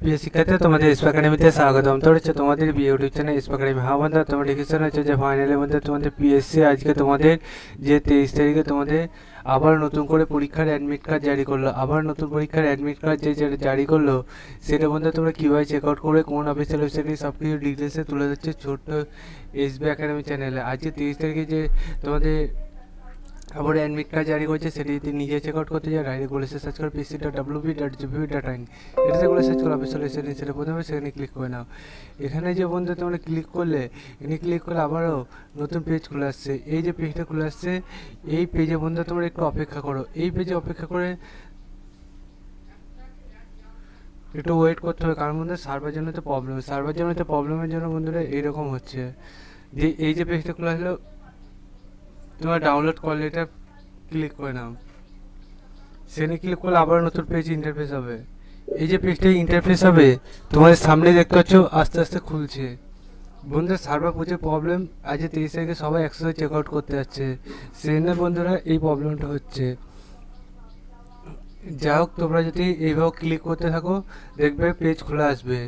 প্রিয় শিক্ষার্থী, তোমাদের এসপি একাডেমিতে স্বাগতম। তো হচ্ছে তোমাদের ইউটিউব চ্যানেল এসপি একাডেমি। হ্যাঁ বন্ধুরা, তোমার ডিসিশন হচ্ছে যে ফাইনালের মধ্যে তোমাদের পিএসসি আজকে তোমাদের যে 23 তারিখে তোমাদের আবার নতুন করে পরীক্ষার অ্যাডমিট কার্ড জারি করলো। আবার নতুন পরীক্ষার অ্যাডমিট কার্ড যে জারি করলো সেটা মধ্যে তোমরা কীভাবে চেক আউট করে কোন অফিসিয়াল ওয়েবসাইটে সব কিছু ডিটেলসে তুলে দিচ্ছে ছোট্ট এসবি একাডেমি চ্যানেলে। আজকে 23 তারিখে যে তোমাদের আবার অ্যাডমিট কার্ড জারি করেছে, সেটি যদি নিজে চেক আউট করতে যায় ডাইরেক্ট বলে সার্চ করো pc.wp.gov.in, এটাতে বলে সার্চ করো অফিসিয়াল ওয়েবসাইট, সেটা প্রথমে সেখানে ক্লিক করে নাও। এখানে যে বন্ধু তোমরা ক্লিক করলে, এখানে ক্লিক করলে আবারও নতুন পেজ খুলে আসছে। এই যে পেজটা খুলে আসছে, এই পেজে বন্ধু তোমরা একটু অপেক্ষা করো। এই পেজে অপেক্ষা করে একটু ওয়েট করতে হবে, কারণ বন্ধু সার্ভার জন্য তো প্রবলেমের জন্য বন্ধুরা এইরকম হচ্ছে। যে এই যে পেজটা খোলা হলো, তোমার ডাউনলোড করলে এটা ক্লিক করে নাও। সেখানে ক্লিক করলে আবার নতুন পেজ ইন্টারফেস হবে। এই যে পেজটা ইন্টারফেস হবে তোমাদের সামনে দেখতে পাচ্ছ আস্তে আস্তে খুলছে। বন্ধুরা সার্ভার প্রচুর প্রবলেম, আজ 23 তারিখে সবাই একসাথে চেক আউট করতে যাচ্ছে, সেখানে বন্ধুরা এই প্রবলেমটা হচ্ছে। যাই হোক, তোমরা যদি এইভাবে ক্লিক করতে থাকো দেখবে পেজ খোলা আসবে।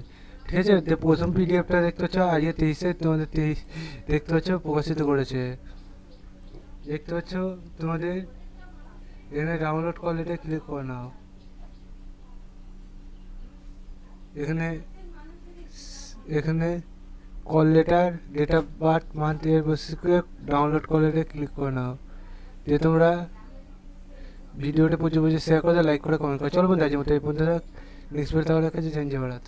ঠিক আছে, প্রথম পিডিএফটা দেখতে পাচ্ছ আজকে 23-এ তোমাদের 23 দেখতে পাচ্ছ প্রকাশিত করেছে। দেখতে পাচ্ছ তোমাদের এখানে ডাউনলোড করলে এটা ক্লিক করে নাও। এখানে এখানে call letter, date of birth, month, year basis করে ডাউনলোড করলে এটা ক্লিক করে নাও। দিয়ে তোমরা ভিডিওটা প্রচুর শেয়ার করে, লাইক করে, কমেন্ট করে। চলো বন্ধু, আজ মতো এই পর্যন্ত। নেক্সট ভিডিও তাহলে কাছে জয় ভারত।